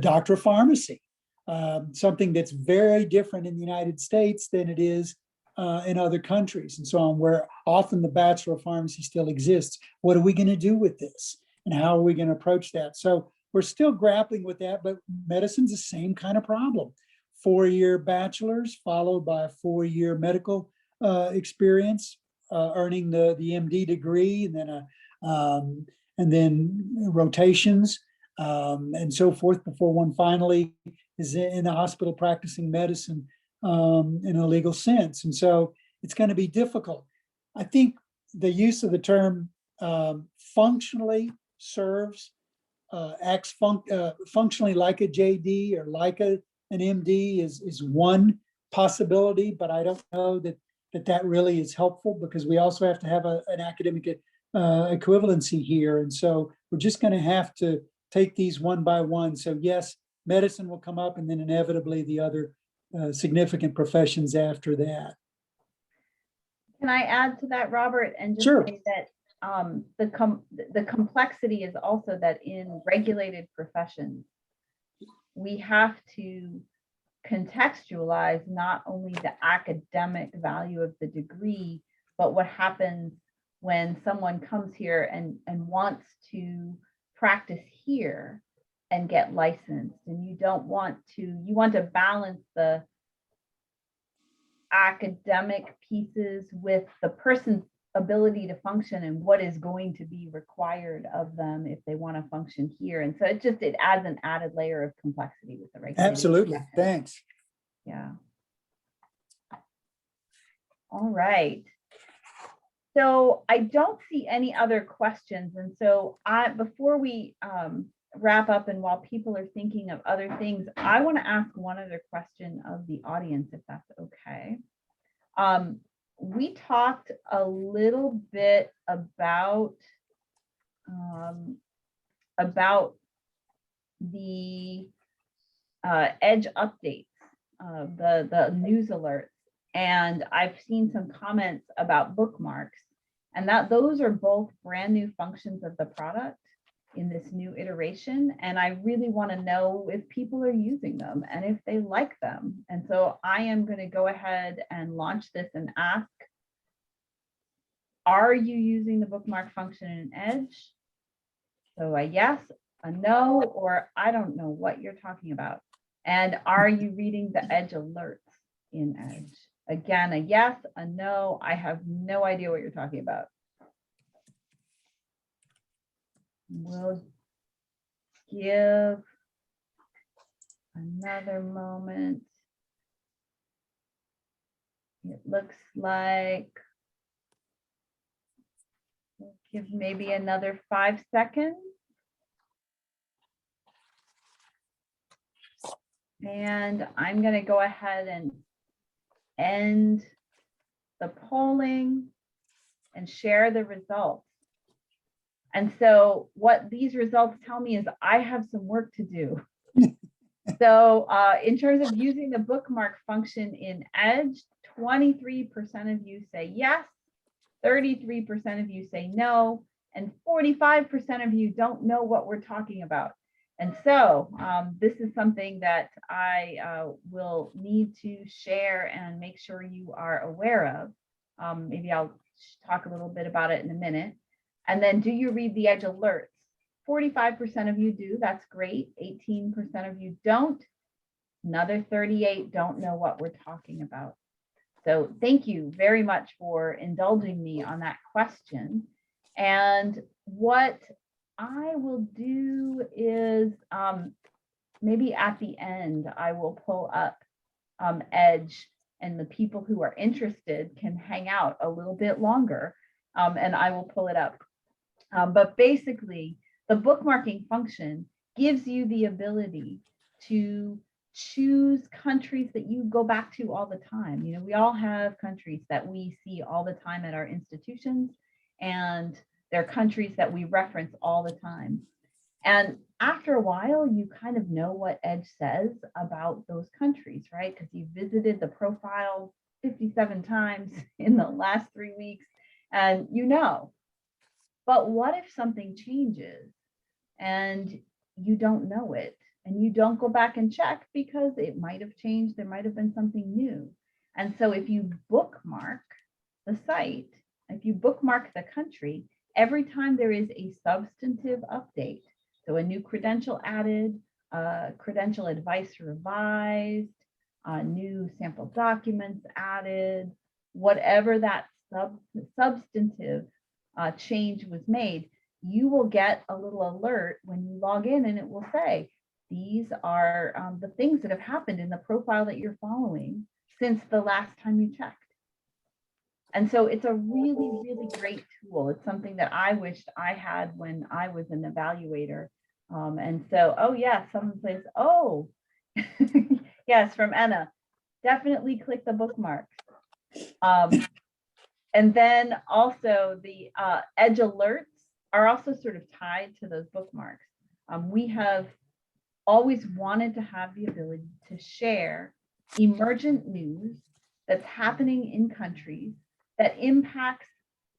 doctor of pharmacy, something that's very different in the United States than it is in other countries and so on, where often the Bachelor of Pharmacy still exists. What are we going to do with this? And how are we going to approach that? So we're still grappling with that, but medicine's the same kind of problem. 4-year bachelor's followed by a 4-year medical experience, earning the MD degree, and then rotations and so forth before one finally is in the hospital practicing medicine in a legal sense. And so it's going to be difficult. I think the use of the term functionally serves, acts functionally like a JD or like an MD is one possibility, but I don't know that really is helpful because we also have to have an academic equivalency here. And so we're just going to have to take these one by one. So yes, medicine will come up and then inevitably the other significant professions after that. Can I add to that, Robert, and just Sure. say that the complexity is also that in regulated professions, we have to contextualize not only the academic value of the degree, but what happens when someone comes here and wants to practice here and get licensed. And you want to balance the academic pieces with the person's ability to function and what is going to be required of them if they want to function here. And so it adds an added layer of complexity with the regulated. Absolutely. Thanks. Yeah. All right. So I don't see any other questions. And so before we wrap up and while people are thinking of other things, I want to ask one other question of the audience, if that's okay. We talked a little bit about the EDGE updates, the news alerts, and I've seen some comments about bookmarks, and that those are both brand new functions of the product in this new iteration. And I really want to know if people are using them and if they like them. And so I am going to go ahead and launch this and ask, are you using the bookmark function in EDGE? So a yes, a no, or I don't know what you're talking about. And are you reading the EDGE alerts in EDGE? Again, a yes, a no, I have no idea what you're talking about. We'll give another moment. It looks like we'll give maybe another 5 seconds. And I'm going to go ahead and end the polling and share the results. And so what these results tell me is I have some work to do. So in terms of using the bookmark function in EDGE, 23% of you say yes, 33% of you say no, and 45% of you don't know what we're talking about. And so this is something that I will need to share and make sure you are aware of. Maybe I'll talk a little bit about it in a minute. And then do you read the EDGE alerts? 45% of you do, that's great. 18% of you don't. Another 38 don't know what we're talking about. So thank you very much for indulging me on that question. And what I will do is maybe at the end, I will pull up EDGE, and the people who are interested can hang out a little bit longer, and I will pull it up. But basically, the bookmarking function gives you the ability to choose countries that you go back to all the time. You know, we all have countries that we see all the time at our institutions, and they're countries that we reference all the time. And after a while, you kind of know what EDGE says about those countries, right? Because you visited the profile 57 times in the last 3 weeks, and you know. But what if something changes and you don't know it and you don't go back and check because it might have changed, there might have been something new. And so if you bookmark the site, if you bookmark the country, every time there is a substantive update, so a new credential added, Credential Advice revised, new sample documents added, whatever that substantive change was made, you will get a little alert when you log in, and it will say, these are the things that have happened in the profile that you're following since the last time you checked. And so it's a really, really great tool. It's something that I wished I had when I was an evaluator. And so, oh yeah, someone says, oh, yes, from Anna, definitely click the bookmarks. And then also the EDGE alerts are also sort of tied to those bookmarks. We have always wanted to have the ability to share emergent news that's happening in countries that impacts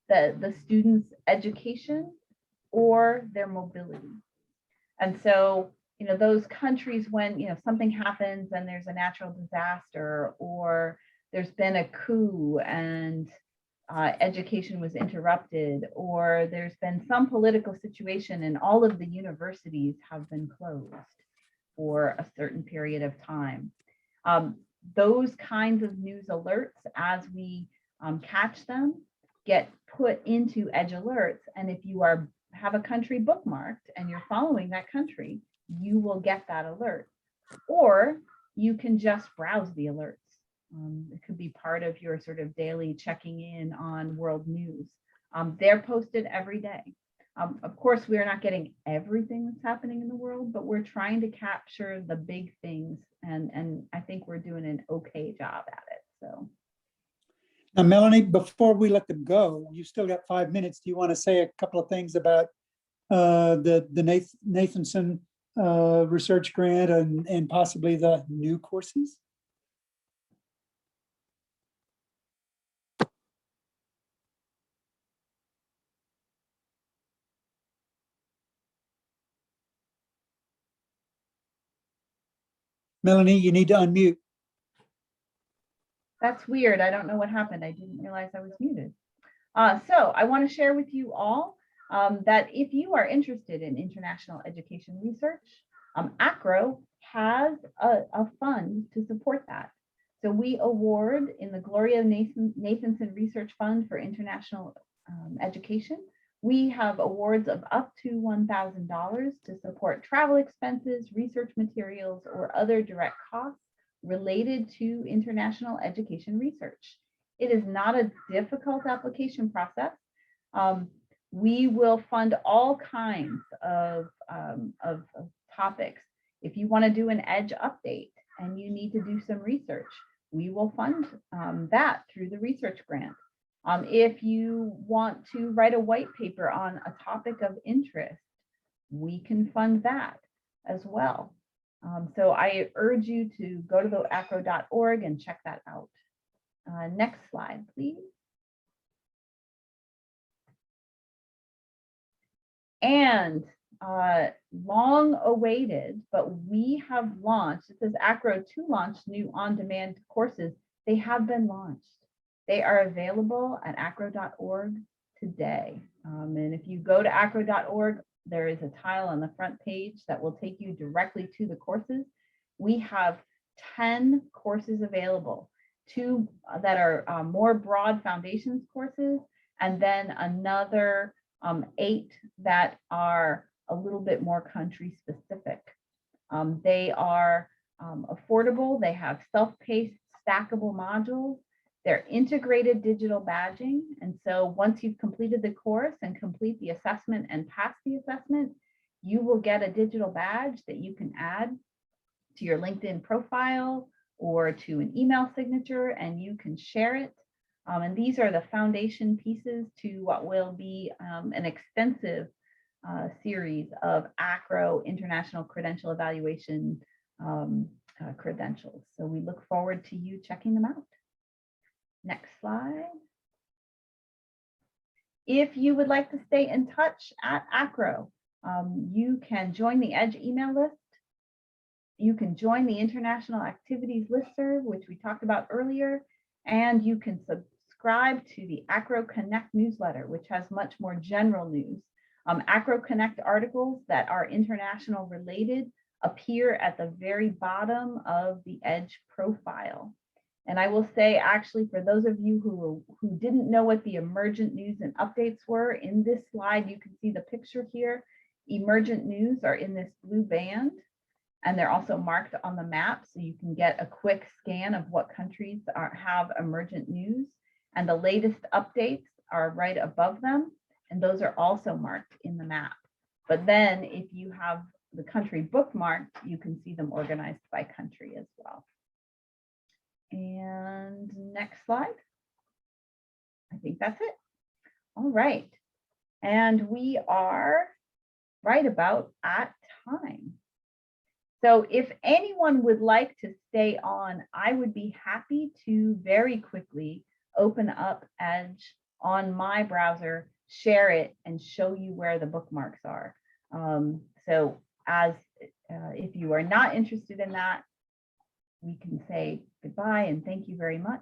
the students' education or their mobility. And so, you know, those countries when, you know, something happens and there's a natural disaster, or there's been a coup and education was interrupted, or there's been some political situation and all of the universities have been closed for a certain period of time. Those kinds of news alerts, as we catch them, get put into Edge alerts. And if you have a country bookmarked and you're following that country, you will get that alert. Or you can just browse the alerts. It could be part of your sort of daily checking in on world news. They're posted every day. Of course, we are not getting everything that's happening in the world, but we're trying to capture the big things. And I think we're doing an okay job at it. So. Now, Melanie, before we let them go, you still got 5 minutes. Do you want to say a couple of things about the Nathanson research grant and possibly the new courses? Melanie, you need to unmute. That's weird. I don't know what happened. I didn't realize I was muted. So I want to share with you all that if you are interested in international education research, ACRO has a fund to support that. So we award in the Gloria Nathanson Research Fund for International Education, we have awards of up to $1,000 to support travel expenses, research materials, or other direct costs related to international education research. It is not a difficult application process. We will fund all kinds of topics. If you want to do an EDGE update and you need to do some research, we will fund that through the research grant. If you want to write a white paper on a topic of interest, we can fund that as well. So I urge you to go to the acro.org and check that out. Next slide, please. And long awaited, but we have launched, it says ACRO to launch new on-demand courses. They have been launched. They are available at acro.org today. And if you go to acro.org, there is a tile on the front page that will take you directly to the courses. We have 10 courses available, 2 that are more broad foundations courses, and then another 8 that are a little bit more country specific. They are affordable. They have self-paced stackable modules. They're integrated digital badging. And so once you've completed the course and complete the assessment and pass the assessment, you will get a digital badge that you can add to your LinkedIn profile or to an email signature, and you can share it. And these are the foundation pieces to what will be an extensive series of ACRO International Credential Evaluation credentials. So we look forward to you checking them out. Next slide. If you would like to stay in touch at ACRO, you can join the EDGE email list. You can join the International Activities Listserv, which we talked about earlier, and you can subscribe to the ACRO Connect newsletter, which has much more general news. ACRO Connect articles that are international related appear at the very bottom of the EDGE profile. And I will say, actually, for those of you who didn't know what the emergent news and updates were, in this slide, you can see the picture here. Emergent news are in this blue band, and they're also marked on the map, so you can get a quick scan of what countries have emergent news. And the latest updates are right above them, and those are also marked in the map. But then if you have the country bookmarked, you can see them organized by country as well. And next slide. I think that's it. All right. And we are right about at time. So if anyone would like to stay on, I would be happy to very quickly open up EDGE on my browser, share it, and show you where the bookmarks are. So if you are not interested in that, we can say goodbye and thank you very much.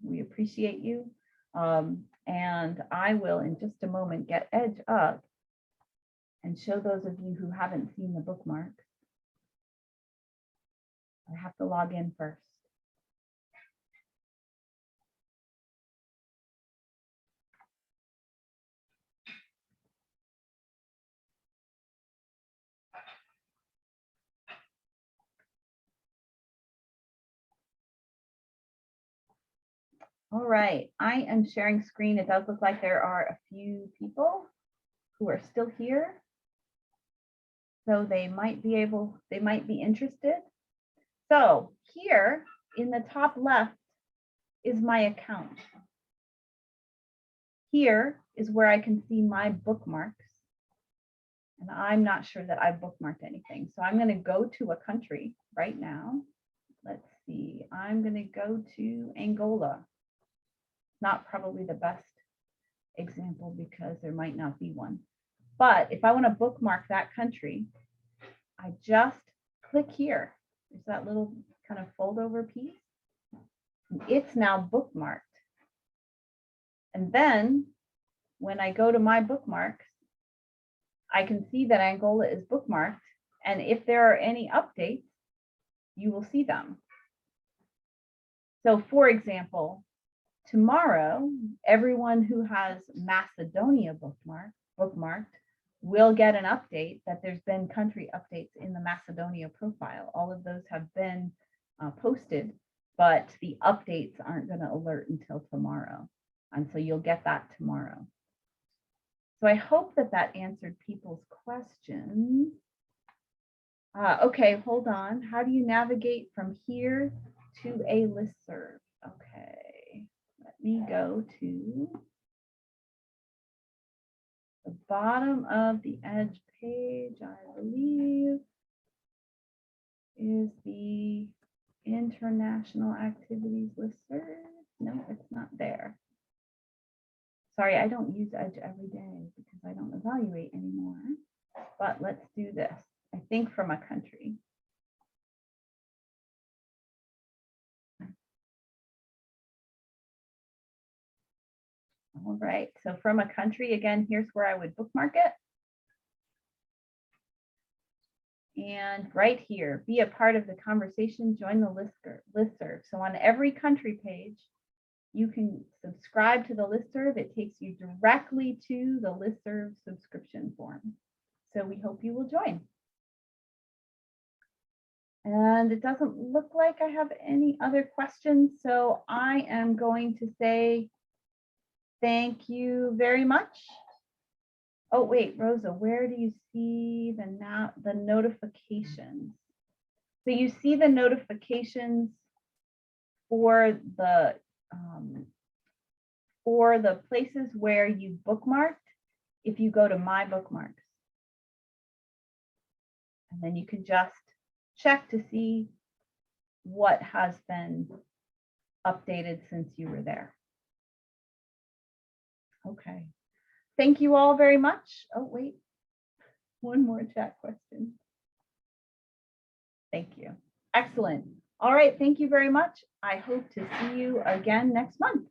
We appreciate you. And I will, in just a moment, get EDGE up and show those of you who haven't seen the bookmarks. I have to log in first. All right, I am sharing screen. It does look like there are a few people who are still here. So they might be interested. So here in the top left is my account. Here is where I can see my bookmarks. And I'm not sure that I bookmarked anything. So I'm going to go to a country right now. Let's see, I'm going to go to Angola. Not probably the best example because there might not be one. But if I want to bookmark that country, I just click here. There's that little kind of fold over piece. It's now bookmarked. And then when I go to my bookmarks, I can see that Angola is bookmarked. And if there are any updates, you will see them. So for example, tomorrow, everyone who has Macedonia bookmarked will get an update that there's been country updates in the Macedonia profile. All of those have been posted, but the updates aren't going to alert until tomorrow. And so you'll get that tomorrow. So I hope that that answered people's questions. Okay, hold on. How do you navigate from here to a listserv? Okay, let me go to the bottom of the Edge page, I believe, is the International Activities listserv. No, it's not there. Sorry, I don't use Edge every day because I don't evaluate anymore. But let's do this. I think from a country. All right, so from a country, again, here's where I would bookmark it. And right here, be a part of the conversation, join the listserv. So on every country page, you can subscribe to the listserv. It takes you directly to the listserv subscription form. So we hope you will join. And it doesn't look like I have any other questions. So I am going to say thank you very much. Oh, wait, Rosa, where do you see the notifications? So you see the notifications for the places where you bookmarked if you go to My Bookmarks. And then you can just check to see what has been updated since you were there. Okay. Thank you all very much. Oh, wait, one more chat question. Thank you. Excellent. All right. Thank you very much. I hope to see you again next month.